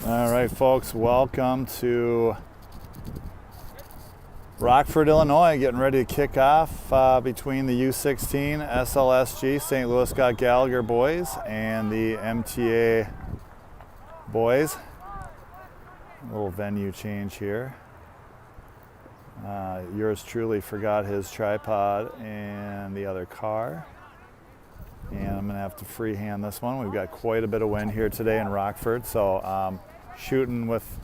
All right, folks, welcome to Rockford, Illinois. Getting ready to kick off between the U16 SLSg St. Louis Scott Gallagher boys and the MTA boys. A little venue change here. Yours truly forgot his tripod in the other car. And I'm gonna have to freehand this one. We've got quite a bit of wind here today in Rockford, so shooting with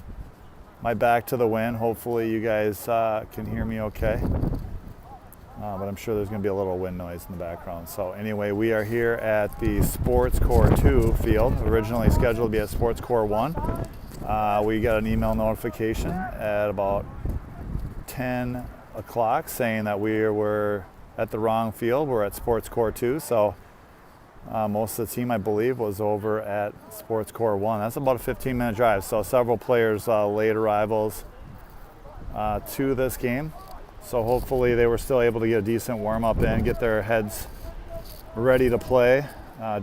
my back to the wind. Hopefully you guys can hear me okay. But I'm sure there's gonna be a little wind noise in the background. So anyway, we are here at the Sports Core 2 field, originally scheduled to be at Sports Core 1. We got an email notification at about 10 o'clock saying that we were at the wrong field. We're at Sports Core 2, so most of the team, I believe, was over at Sports Core 1. That's about a 15-minute drive, so several players late arrivals to this game. So hopefully they were still able to get a decent warm-up in, get their heads ready to play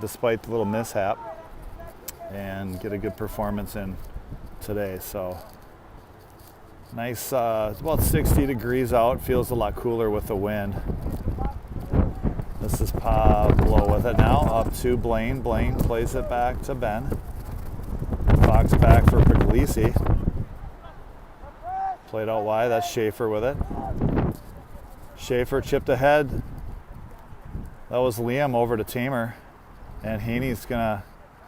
despite the little mishap, and get a good performance in today. So nice, it's about 60 degrees out, feels a lot cooler with the wind. This is Pablo with it now, up to Blaine. Blaine plays it back to Ben. Fox back for Puglisi. Played out wide, that's Schaefer with it. Schaefer chipped ahead. That was Liam over to Tamer. And Haney's gonna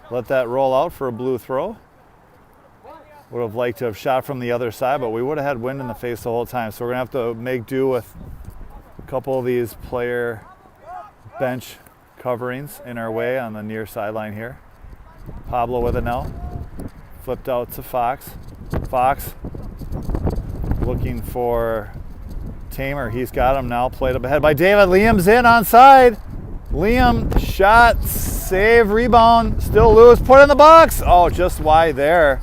let that roll out for a blue throw. Would have liked to have shot from the other side, but we would have had wind in the face the whole time. So we're gonna have to make do with a couple of these player bench coverings in our way on the near sideline here. Pablo with it now. Flipped out to Fox. Fox looking for Tamer. He's got him now. Played up ahead by David. Liam's in onside. Liam shot, save, rebound, still loose. Put in the box. Oh, just wide there.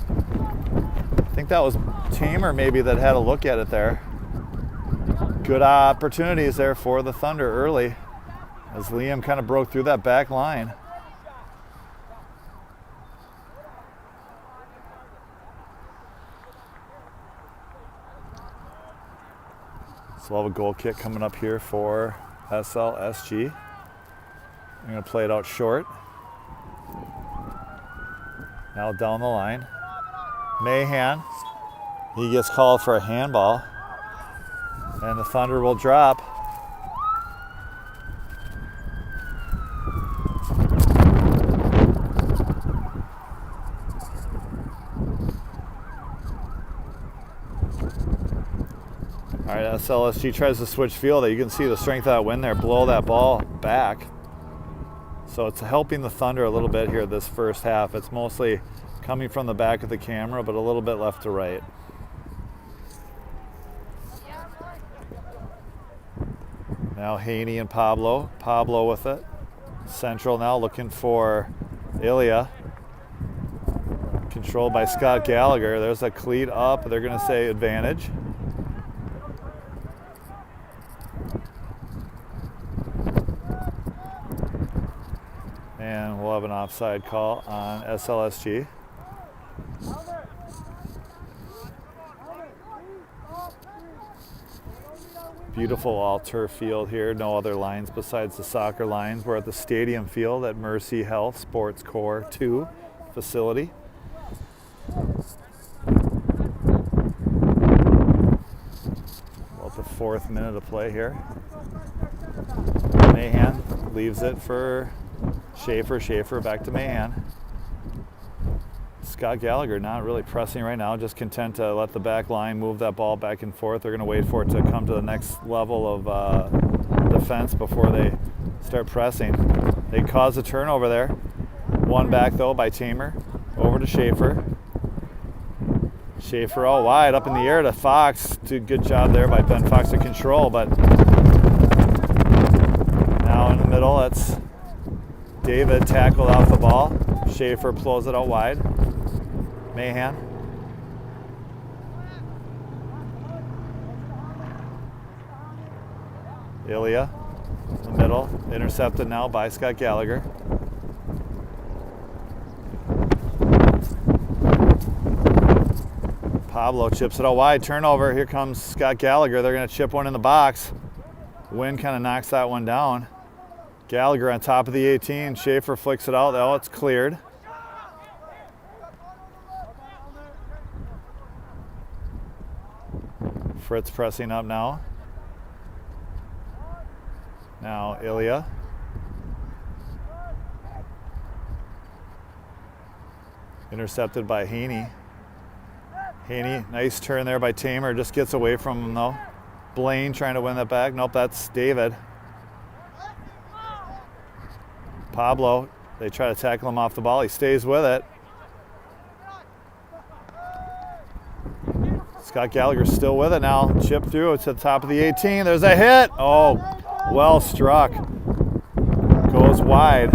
I think that was Tamer maybe that had a look at it there. Good opportunities there for the Thunder early, as Liam kind of broke through that back line. So we'll have a goal kick coming up here for SLSg. I'm going to play it out short. Now down the line. Mahan, he gets called for a handball, and the Thunder will drop. All right, SLSg tries to switch field. You can see the strength of that wind there, blow that ball back. So it's helping the Thunder a little bit here this first half. It's mostly coming from the back of the camera, but a little bit left to right. Now Haney and Pablo. Pablo with it. Central now looking for Ilya. Controlled by Scott Gallagher. There's a cleat up. They're going to say advantage. And we'll have an offside call on SLSg. Beautiful all-turf field here. No other lines besides the soccer lines. We're at the stadium field at Mercy Health Sports Core 2 facility. About the 4th minute of play here. Mahan leaves it for Schaefer. Schaefer back to Mahan. Scott Gallagher not really pressing right now, just content to let the back line move that ball back and forth. They're going to wait for it to come to the next level of defense before they start pressing. They cause a turnover there. One back though by Tamer. Over to Schaefer. Schaefer all wide up in the air to Fox. Did a good job there by Ben Fox to control, but now in the middle, that's David tackled off the ball. Schaefer blows it out wide. Mahan. Ilya, in the middle, intercepted now by Scott Gallagher. Pablo chips it out wide. Turnover. Here comes Scott Gallagher. They're going to chip one in the box. Wind kind of knocks that one down. Gallagher on top of the 18. Schaefer flicks it out. Oh, it's cleared. Fritz pressing up now. Now Ilya. Intercepted by Haney. Haney, nice turn there by Tamer. Just gets away from him though. Blaine trying to win that back. Nope, that's David. Pablo, they try to tackle him off the ball. He stays with it. Scott Gallagher's still with it now. Chip through it to the top of the 18. There's a hit. Oh, well struck. Goes wide.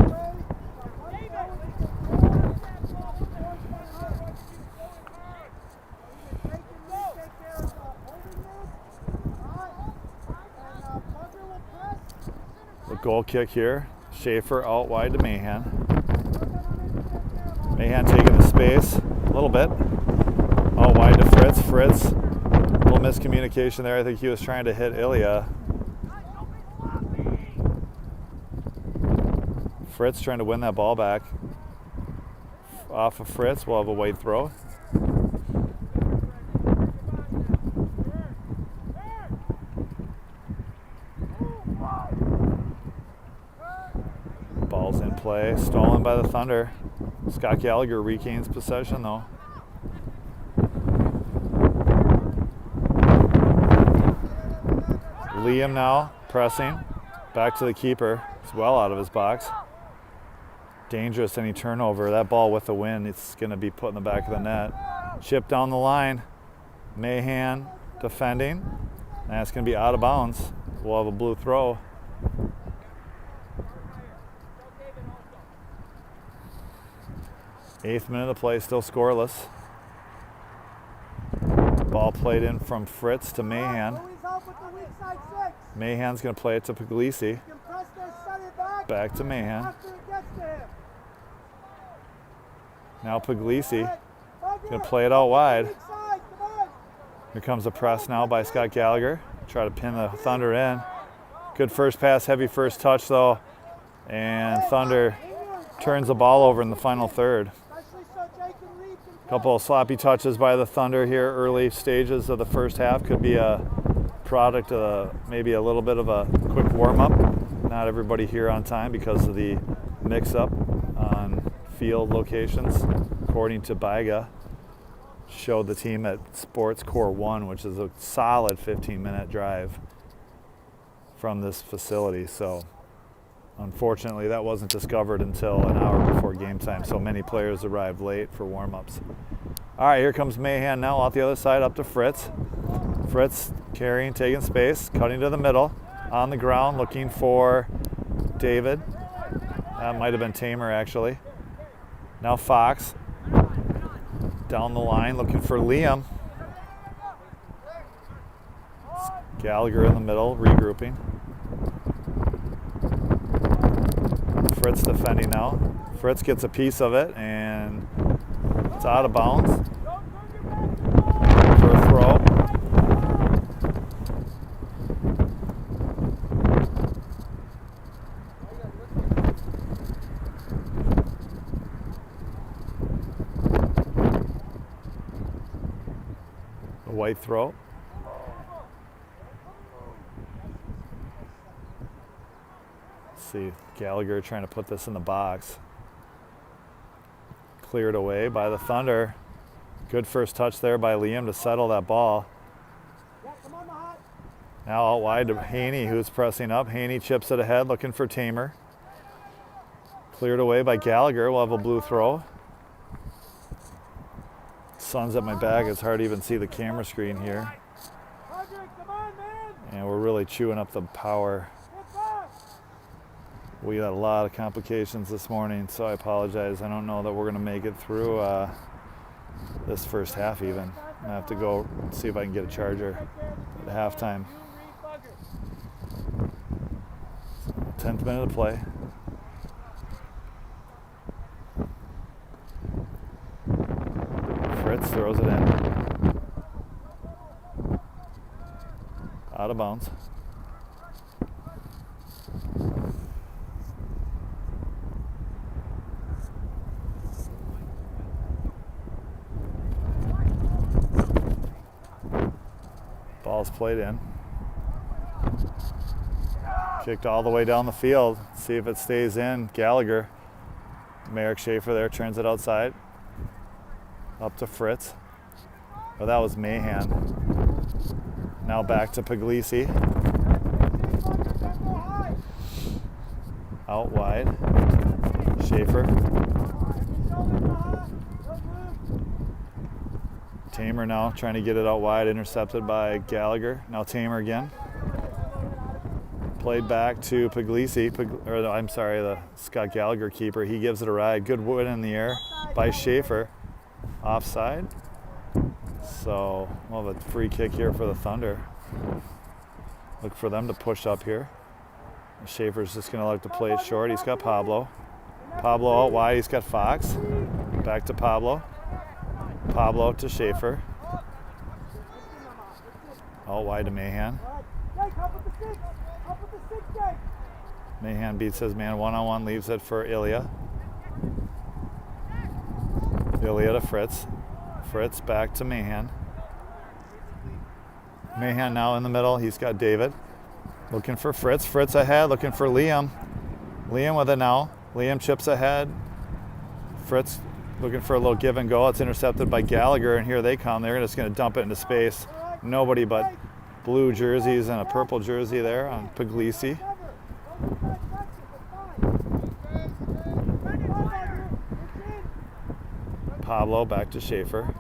The goal kick here. Schaefer out wide to Mahan. Mahan taking the space a little bit. Out wide to Fritz. Fritz, a little miscommunication there. I think he was trying to hit Ilya. Fritz trying to win that ball back. Off of Fritz, we'll have a wide throw. Ball's in play, stolen by the Thunder. Scott Gallagher regains possession though. Liam now pressing, back to the keeper. He's well out of his box. Dangerous any turnover. That ball with the wind, it's going to be put in the back of the net. Chip down the line. Mahan defending. And that's going to be out of bounds. We'll have a blue throw. Eighth minute of play, still scoreless. Ball played in from Fritz to Mahan. Mahan's going to play it to Puglisi. Back to Mahan. Now Puglisi going to play it out wide. Here comes a press now by Scott Gallagher. Try to pin the Thunder in. Good first pass, heavy first touch though. And Thunder turns the ball over in the final third. Couple of sloppy touches by the Thunder here, early stages of the first half. Could be a product of maybe a little bit of a quick warm-up. Not everybody here on time because of the mix-up on field locations. According to Baiga, showed the team at Sports Core 1, which is a solid 15-minute drive from this facility. So unfortunately, that wasn't discovered until an hour before game time, so many players arrived late for warm-ups. All right, here comes Mahan now out the other side up to Fritz. Fritz carrying, taking space, cutting to the middle, on the ground, looking for David. That might have been Tamer, actually. Now Fox, down the line, looking for Liam. Gallagher in the middle, regrouping. Fritz defending now. Fritz gets a piece of it, and it's out of bounds for a throw. A white throw. See Gallagher trying to put this in the box. Cleared away by the Thunder. Good first touch there by Liam to settle that ball. Now out wide to Haney, who's pressing up. Haney chips it ahead, looking for Tamer. Cleared away by Gallagher. We'll have a blue throw. Sun's at my back. It's hard to even see the camera screen here. And we're really chewing up the power. We got a lot of complications this morning, so I apologize. I don't know that we're going to make it through this first half even. I have to go see if I can get a charger at halftime. 10th minute of play. Fritz throws it in. out of bounds. Ball's played in. Kicked all the way down the field. See if it stays in. Gallagher. Merrick Schaefer there turns it outside. Up to Fritz. Oh, that was Mahan. Now back to Puglisi. Out wide. Schaefer. Tamer now trying to get it out wide, intercepted by Gallagher. Now Tamer again. Played back to Puglisi, the Scott Gallagher keeper. He gives it a ride. Good win in the air by Schaefer. Offside. So we'll have a free kick here for the Thunder. Look for them to push up here. Schaefer's just going to like to play it short. He's got Pablo. Pablo out wide. He's got Fox. Back to Pablo. Pablo to Schaefer. Out wide to Mahan. Mahan beats his man one-on-one, leaves it for Ilya. Ilya to Fritz. Fritz back to Mahan. Mahan now in the middle. He's got David. Looking for Fritz. Fritz ahead, looking for Liam. Liam with it now. Liam chips ahead. Fritz looking for a little give and go. It's intercepted by Gallagher, and here they come. They're just going to dump it into space. Nobody but blue jerseys and a purple jersey there on Puglisi. Pablo back to Schaefer.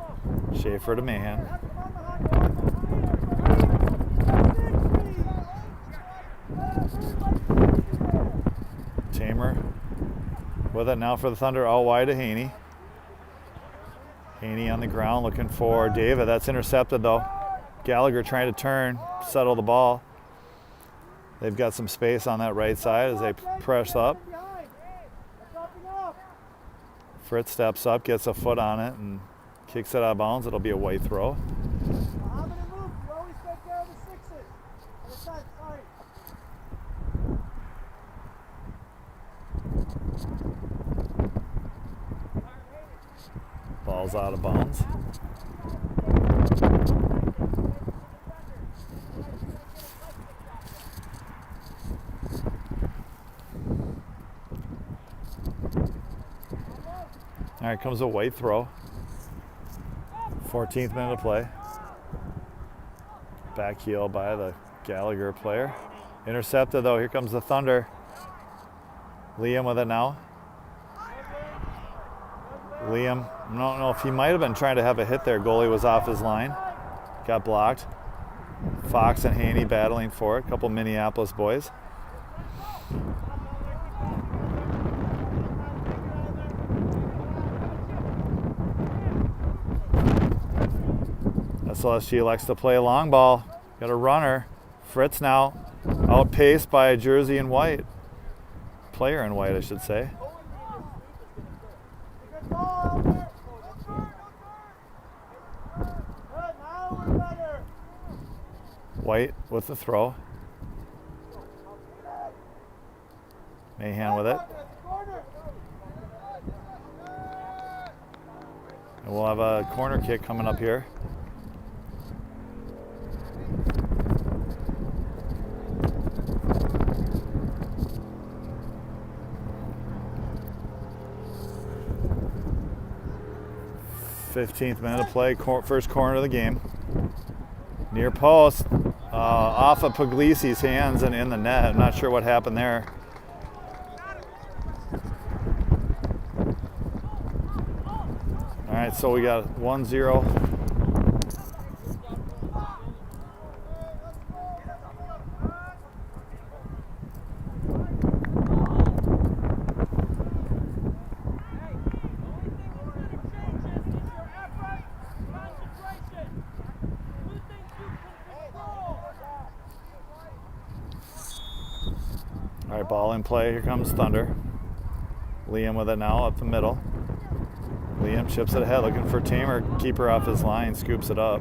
Schaefer to Mahan. Tamer with it now for the Thunder, all wide to Haney. Haney on the ground looking for David. That's intercepted though. Gallagher trying to turn, settle the ball. They've got some space on that right side as they press up. Fritz steps up, gets a foot on it, and kicks it out of bounds. It'll be a white throw. Ball's out of bounds. All right, comes a white throw. 14th minute of play. Back heel by the Gallagher player. Intercepted though, here comes the Thunder. Liam with it now. Liam, I don't know if he might have been trying to have a hit there. Goalie was off his line. Got blocked. Fox and Haney battling for it. A couple Minneapolis boys. SLSg likes to play a long ball. Got a runner. Fritz now outpaced by a jersey in white. Player in white, I should say. White with the throw. Mahan with it. And we'll have a corner kick coming up here. Fifteenth minute of play, first corner of the game. Near post, off of Puglisi's hands and in the net. I'm not sure what happened there. All right, so we got 1-0. All right, ball in play. Here comes Thunder. Liam with it now up the middle. Liam chips it ahead, looking for Tamer. Keeper off his line, scoops it up.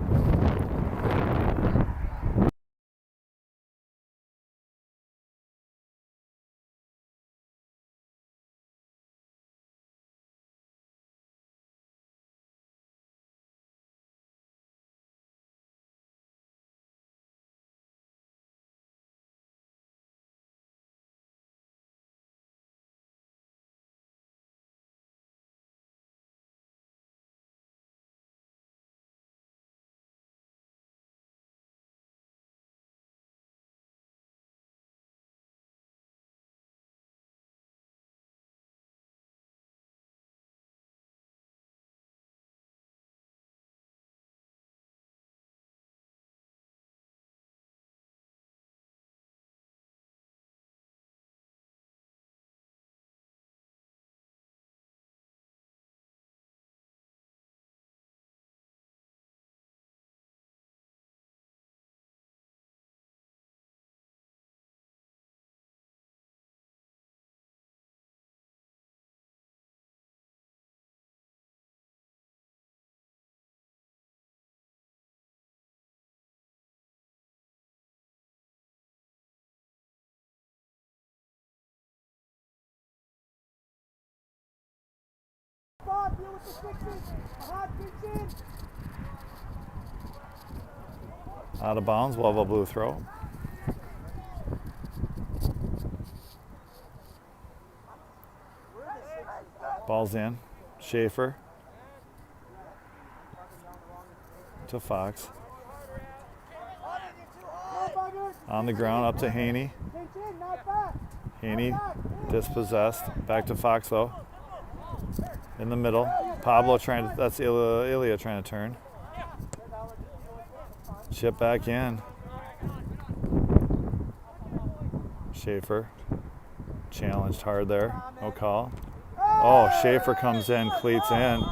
Out of bounds, we'll have a blue throw. Ball's in. Schaefer to Fox. On the ground, up to Haney. Haney dispossessed. Back to Fox though. In the middle. Pablo trying to, that's Ilya trying to turn. Chip back in. Schaefer challenged hard there. No call. Oh, Schaefer comes in, cleats in.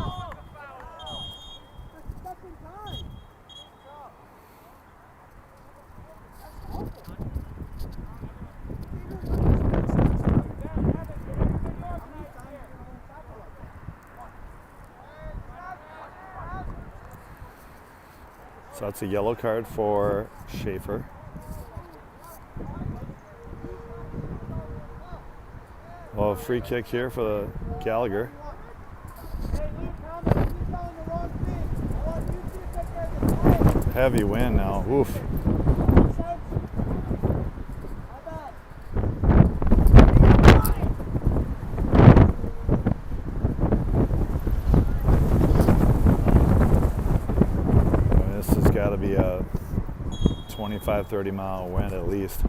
So that's a yellow card for Schaefer. Well, a free kick here for the Gallagher. Heavy wind now. Oof. This has got to be a 25-30 mile wind at least.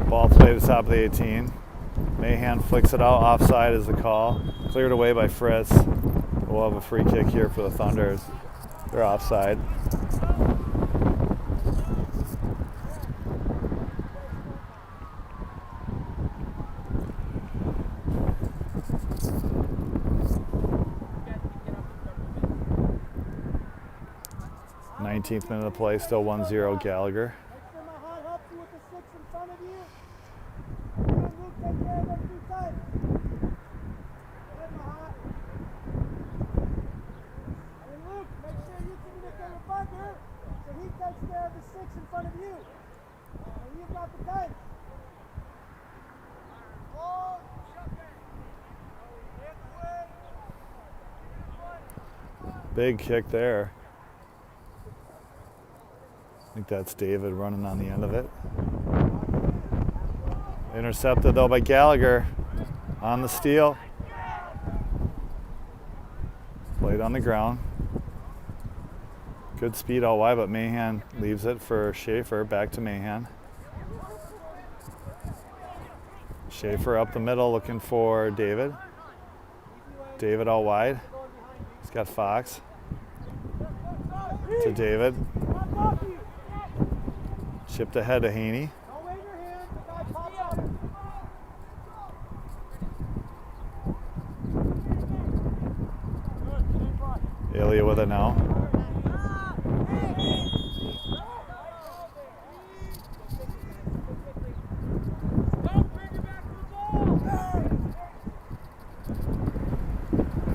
Ball played at the top of the 18. Mahan flicks it out, offside is the call. Cleared away by Fritz. We'll have a free kick here for the Thunders. They're offside. Nineteenth minute of play, still 1-0 Gallagher. Big kick there. I think that's David running on the end of it. Intercepted though by Gallagher on the steal. Played on the ground. Good speed all wide, but Mahan leaves it for Schaefer. Back to Mahan. Schaefer up the middle looking for David. David all wide. He's got Fox. To David. Chipped ahead to Haney. Ilya with it now.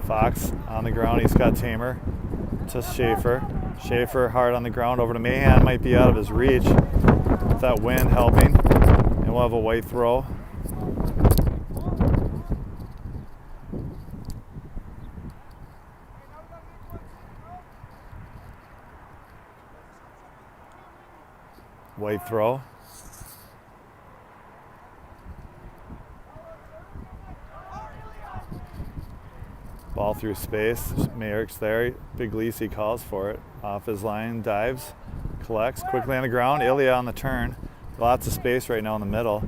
Fox on the ground, he's got Tamer to Schaefer. Schaefer hard on the ground over to Mahan, might be out of his reach. With that wind helping. And we'll have a white throw. White throw. Ball through space. Mayer's there. Big Lisi calls for it. Off his line, dives, collects quickly on the ground. Ilya on the turn. Lots of space right now in the middle.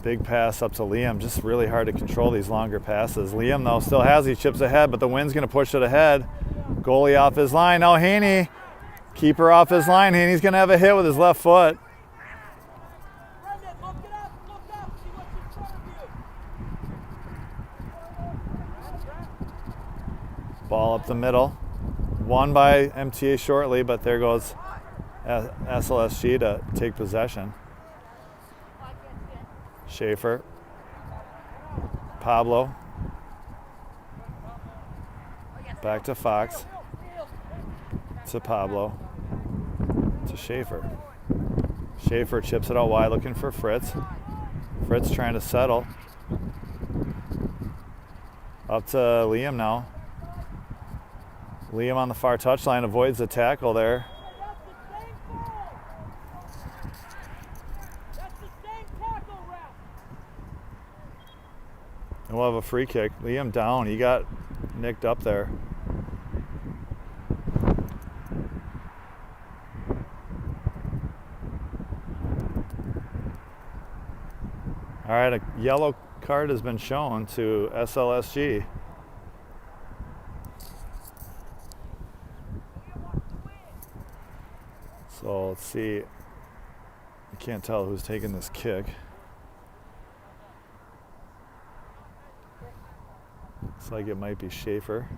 Big pass up to Liam. Just really hard to control these longer passes. Liam, though, still has these chips ahead, but the wind's going to push it ahead. Goalie off his line. Now Haney. Keeper off his line. Haney's going to have a hit with his left foot. Ball up the middle. Won by MTA shortly, but there goes SLSg to take possession. Schaefer. Pablo. Back to Fox. To Pablo. To Schaefer. Schaefer chips it out wide looking for Fritz. Fritz trying to settle. Up to Liam now. Liam on the far touchline avoids the tackle there. And we'll have a free kick. Liam down. He got nicked up there. All right, a yellow card has been shown to SLSg. So let's see. I can't tell who's taking this kick. Looks like it might be Schaefer.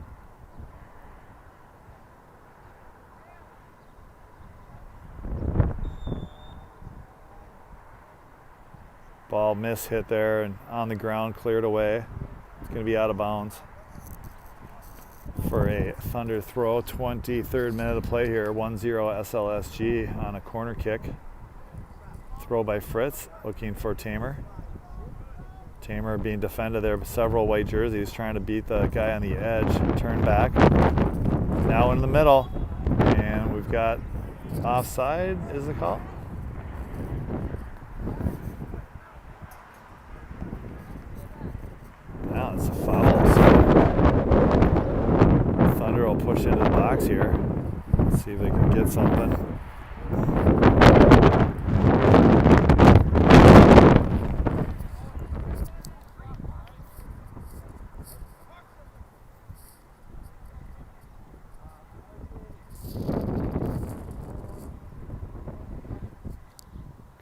Ball miss hit there and on the ground, cleared away. It's going to be out of bounds for a Thunder throw. 23rd minute of play here. 1-0 SLSg on a corner kick. Throw by Fritz, looking for Tamer. Tamer being defended there by several white jerseys, trying to beat the guy on the edge. Turn back. Now in the middle. And we've got offside, is the call? Now it's a foul. So Thunder will push into the box here. Let's see if they can get something.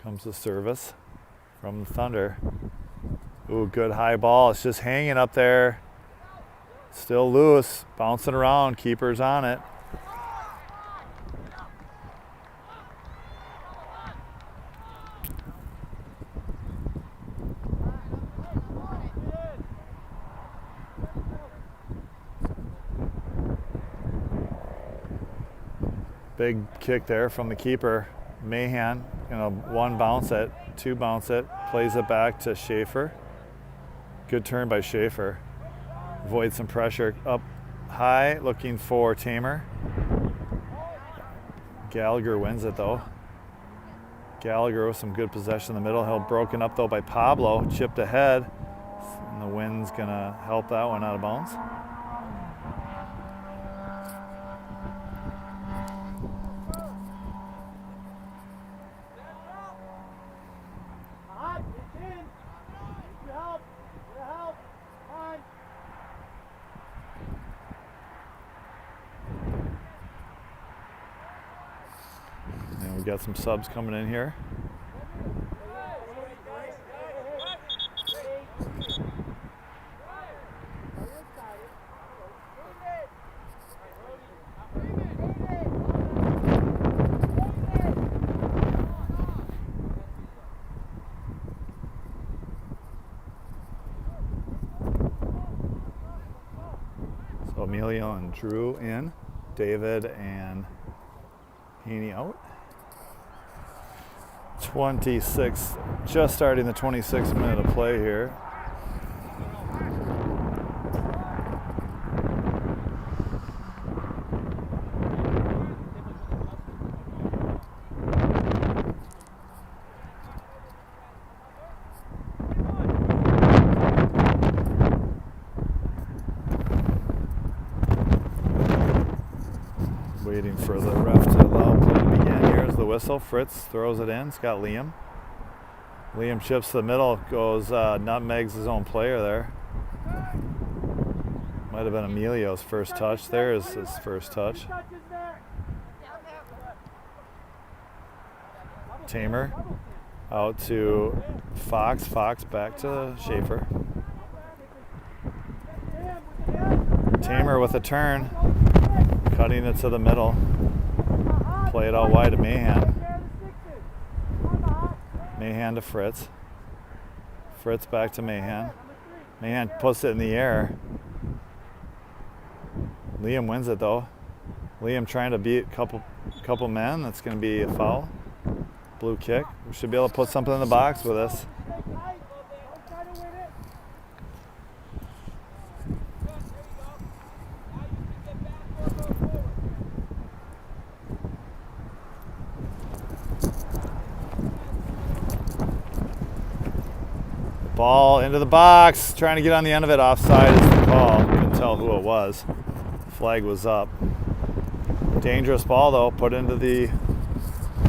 Comes the service from the Thunder. Ooh, good high ball. It's just hanging up there. Still loose, bouncing around. Keeper's on it. Big kick there from the keeper. Mahan, one bounce it, two bounce it, plays it back to Schaefer. Good turn by Schaefer. Avoids some pressure up high, looking for Tamer. Gallagher wins it though. Gallagher with some good possession in the middle. He'll broken up though by Pablo, chipped ahead. And the wind's gonna help that one out of bounds. We got some subs coming in here. So Emilio and Drew in, David and Haney out. 26, just starting the 26th minute of play here. Waiting for the ref to allow play to begin. Here's the whistle. Fritz throws it in. It's got Liam. Liam chips to the middle, goes nutmegs his own player there. Might have been Emilio's first touch. There's his first touch. Tamer out to Fox. Fox back to Schaefer. Tamer with a turn. Cutting it to the middle. Play it out wide to Mahan. Mahan to Fritz. Fritz back to Mahan. Mahan puts it in the air. Liam wins it though. Liam trying to beat a couple men. That's going to be a foul. Blue kick. We should be able to put something in the box with this. Ball into the box, trying to get on the end of it. Offside is the call. Couldn't tell who it was. Flag was up. Dangerous ball though, put into the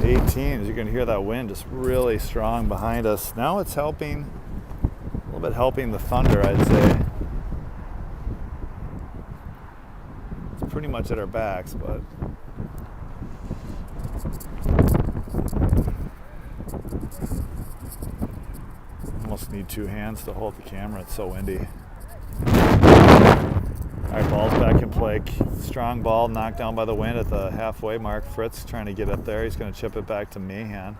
18. As you can hear that wind just really strong behind us. Now it's helping, a little bit helping the Thunder, I'd say. It's pretty much at our backs, but almost need two hands to hold the camera. It's so windy. All right, ball's back in play. Strong ball knocked down by the wind at the halfway mark. Fritz trying to get up there. He's going to chip it back to Mahan.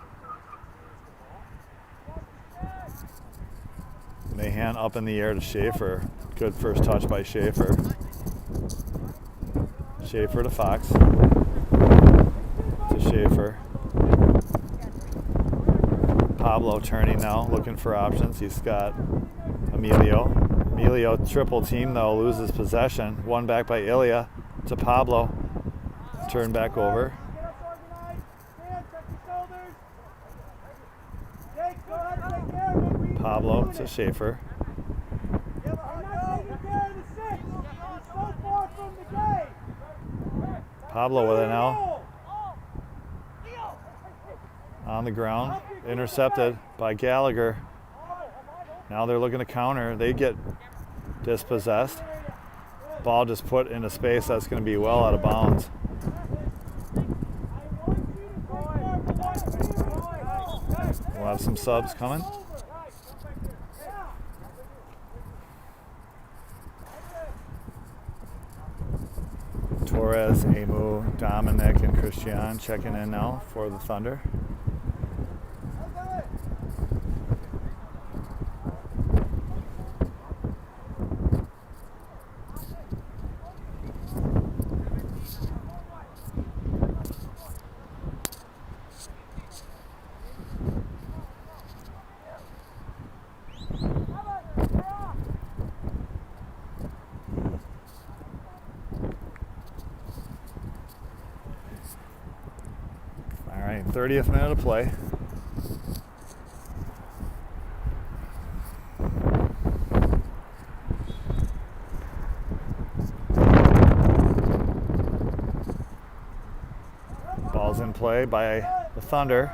Mahan up in the air to Schaefer. Good first touch by Schaefer. Schaefer to Fox. To Schaefer. Pablo turning now, looking for options. He's got Emilio. Emilio triple team though, loses possession. One back by Ilya to Pablo. Turn back over. Pablo to Schaefer. Pablo with it now. On the ground, intercepted by Gallagher. Now they're looking to counter. They get dispossessed. Ball just put into space. That's going to be well out of bounds. We'll have some subs coming. Torres, Emu, Dominic, and Christian checking in now for the Thunder. All right, 30th minute of play. Ball's in play by the Thunder.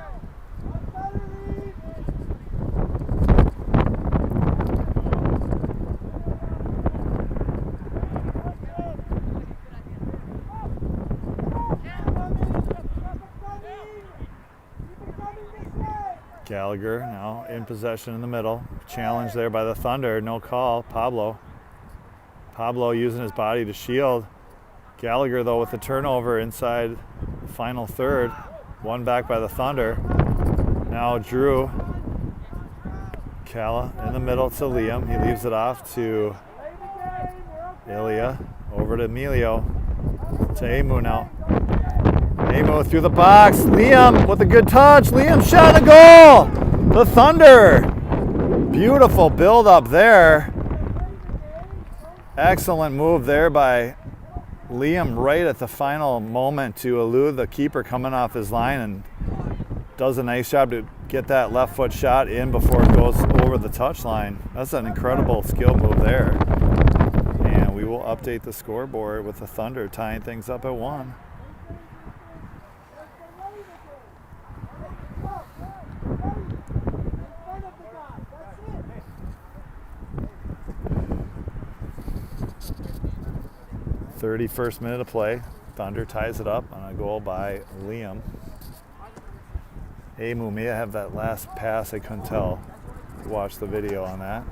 Gallagher now in possession in the middle. Challenge there by the Thunder. No call. Pablo using his body to shield. Gallagher, though, with the turnover inside the final third. One back by the Thunder. Now Drew. Calla in the middle to Liam. He leaves it off to Ilya. Over to Emilio. To Emu now. Emu through the box. Liam with a good touch. Liam shot a goal. The Thunder. Beautiful build up there. Excellent move there by Liam right at the final moment to elude the keeper coming off his line, and does a nice job to get that left foot shot in before it goes over the touch line. That's an incredible skill move there. And we will update the scoreboard with the Thunder tying things up at 1. .31st minute of play. Thunder ties it up on a goal by Liam. Emu may have that last pass. I couldn't tell. Watch the video on that.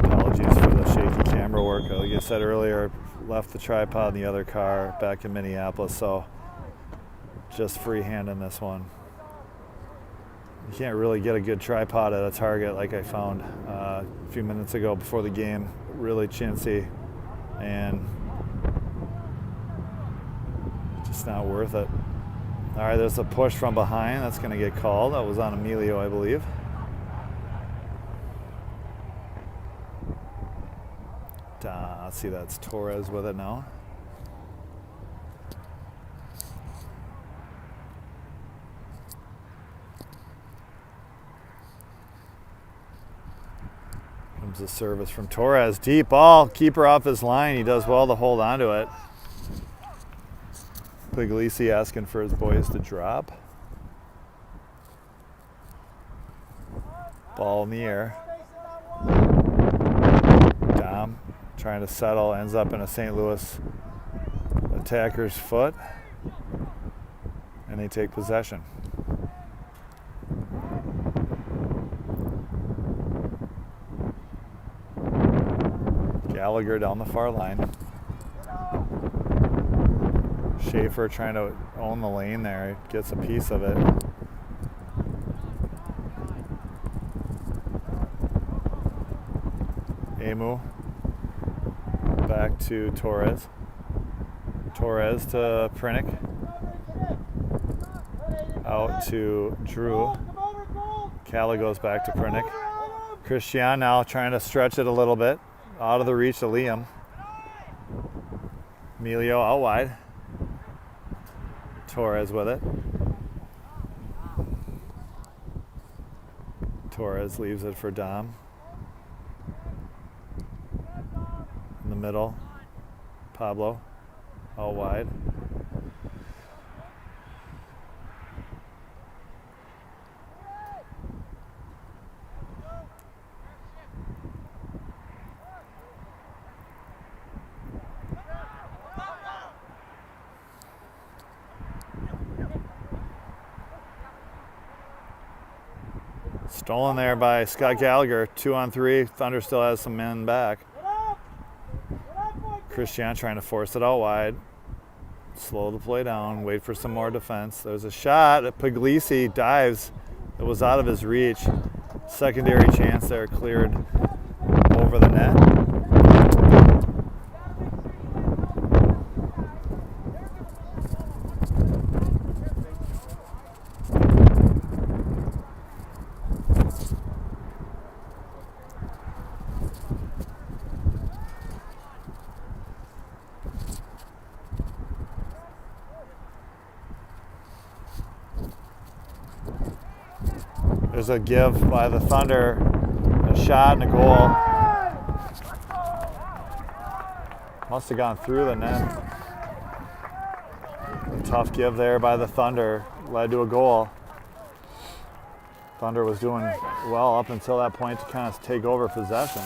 Apologies for the shaky camera work. Like I said earlier, left the tripod in the other car back in Minneapolis, so just freehanding this one. You can't really get a good tripod at a target like I found a few minutes ago before the game. Really chintzy and just not worth it. All right, there's a push from behind. That's going to get called. That was on Emilio, I believe. Let's see, that's Torres with it now. Comes the service from Torres. Deep ball. Keeper off his line. He does well to hold on to it. Puglisi asking for his boys to drop. Ball in the air. Dom trying to settle. Ends up in a St. Louis attacker's foot. And they take possession. Gallagher down the far line. Schaefer trying to own the lane there. Gets a piece of it. Emu. Back to Torres. Torres to Prinick. Out to Drew. Calla goes back to Prinick. Christian now trying to stretch it a little bit. Out of the reach of Liam. Emilio out wide. Torres with it. Torres leaves it for Dom. In the middle. Pablo out wide. Stolen there by Scott Gallagher. 2-on-3. Thunder still has some men back. Christian trying to force it out wide. Slow the play down. Wait for some more defense. There's a shot. Puglisi dives. It was out of his reach. Secondary chance there, cleared over the net. There's a give by the Thunder, a shot and a goal. Must have gone through the net. A tough give there by the Thunder, led to a goal. Thunder was doing well up until that point to kind of take over possession.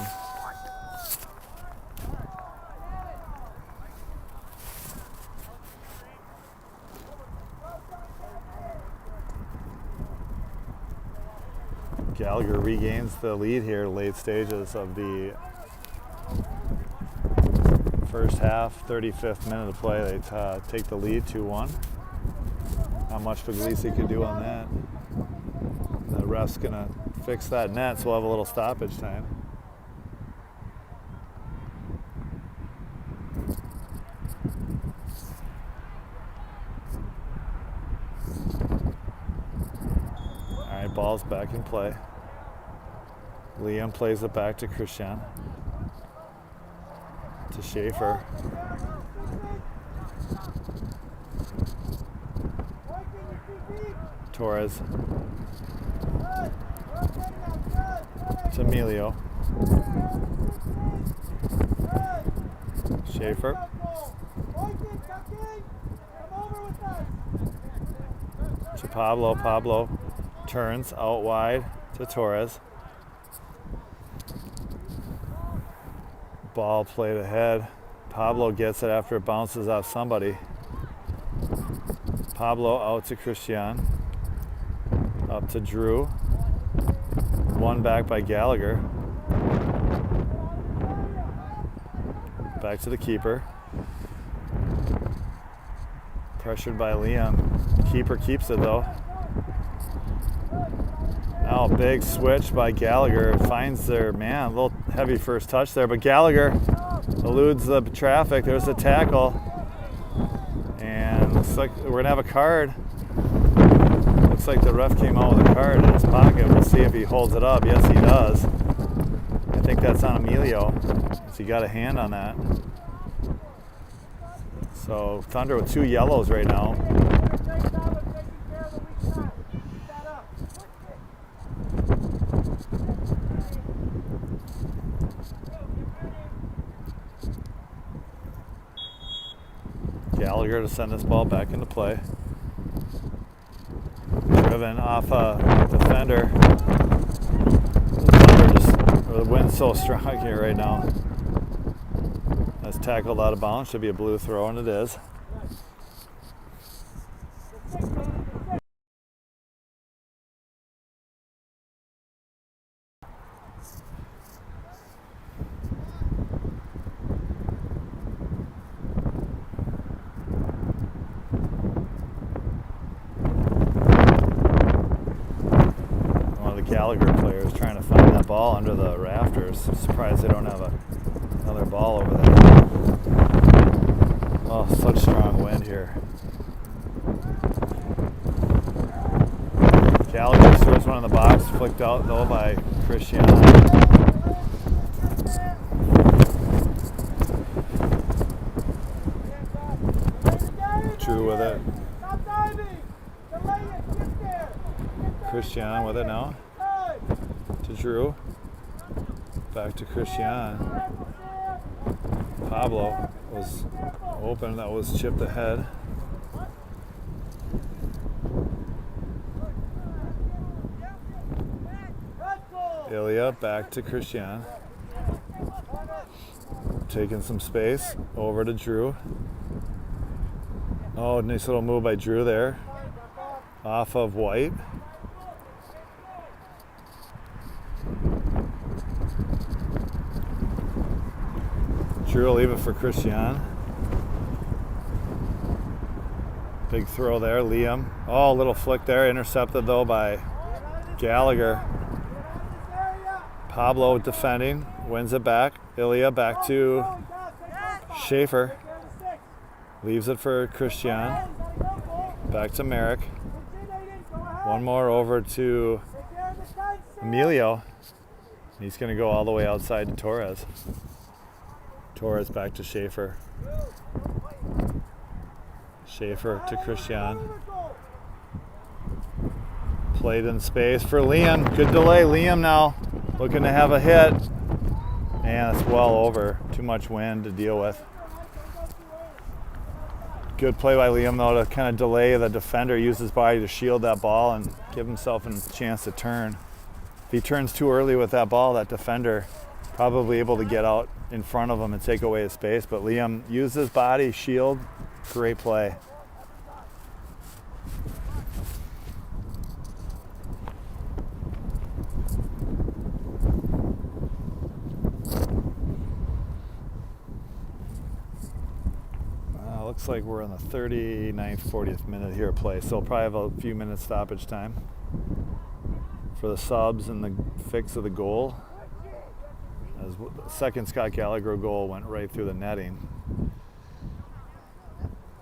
Gallagher regains the lead here, late stages of the first half, 35th minute of play. They take the lead 2-1. Not much Puglisi could do on that. The ref's gonna fix that net, so we'll have a little stoppage time. All right, ball's back in play. Liam plays it back to Christian. To Schaefer. Torres. To Emilio. Schaefer. To Pablo. Pablo turns out wide to Torres. Ball played ahead. Pablo gets it after it bounces off somebody. Pablo out to Christian. Up to Drew. One back by Gallagher. Back to the keeper. Pressured by Liam. Keeper keeps it though. Now a big switch by Gallagher. Finds their man. A little heavy first touch there, but Gallagher eludes the traffic. There's a tackle. And looks like we're going to have a card. Looks like the ref came out with a card in his pocket. We'll see if he holds it up. Yes, he does. I think that's on Emilio. He got a hand on that. So Thunder with 2 yellows right now. Gallagher to send this ball back into play. Driven off a defender. The wind's so strong here right now. That's tackled out of bounds. Should be a blue throw, and it is. Gallagher players trying to find that ball under the rafters. Surprised they don't have another ball over there. Oh, such strong wind here. Gallagher throws one in the box, flicked out though by Christian. Drew with it. Christian with it now. To Drew. Back to Christian. Pablo was open. That was chipped ahead. Ilya back to Christian. Taking some space. Over to Drew. Oh, nice little move by Drew there. Off of White. Drew will leave it for Christian. Big throw there, Liam. Oh, little flick there, intercepted though by Gallagher. Pablo defending, wins it back. Ilya back to Schaefer. Leaves it for Christian. Back to Merrick. One more over to Emilio. He's going to go all the way outside to Torres. Torres back to Schaefer. Schaefer to Christian. Played in space for Liam. Good delay. Liam now looking to have a hit. And it's well over. Too much wind to deal with. Good play by Liam though to kind of delay the defender, use his body to shield that ball and give himself a chance to turn. If he turns too early with that ball, that defender probably able to get out in front of him and take away his space. But Liam used his body, shield, great play. Looks like we're in the 39th, 40th minute here of play, so we'll probably have a few minutes stoppage time for the subs and the fix of the goal. As the second Scott Gallagher goal went right through the netting.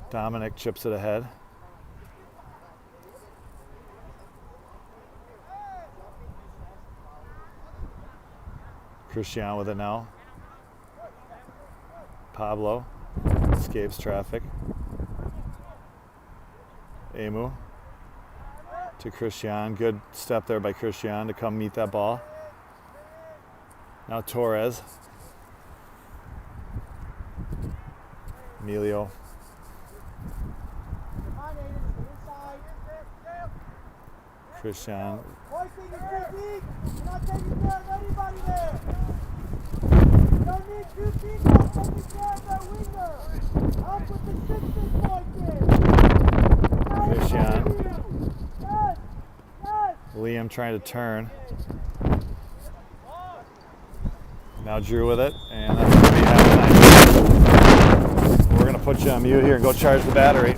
Dominic chips it ahead. Christian with it now. Pablo escapes traffic. Emu to Christian. Good step there by Christian to come meet that ball. Now Torres. Emilio. Christian. Christian. Liam trying to turn. Now Drew with it, and that's going to be halftime. We're going to put you on mute here and go charge the battery.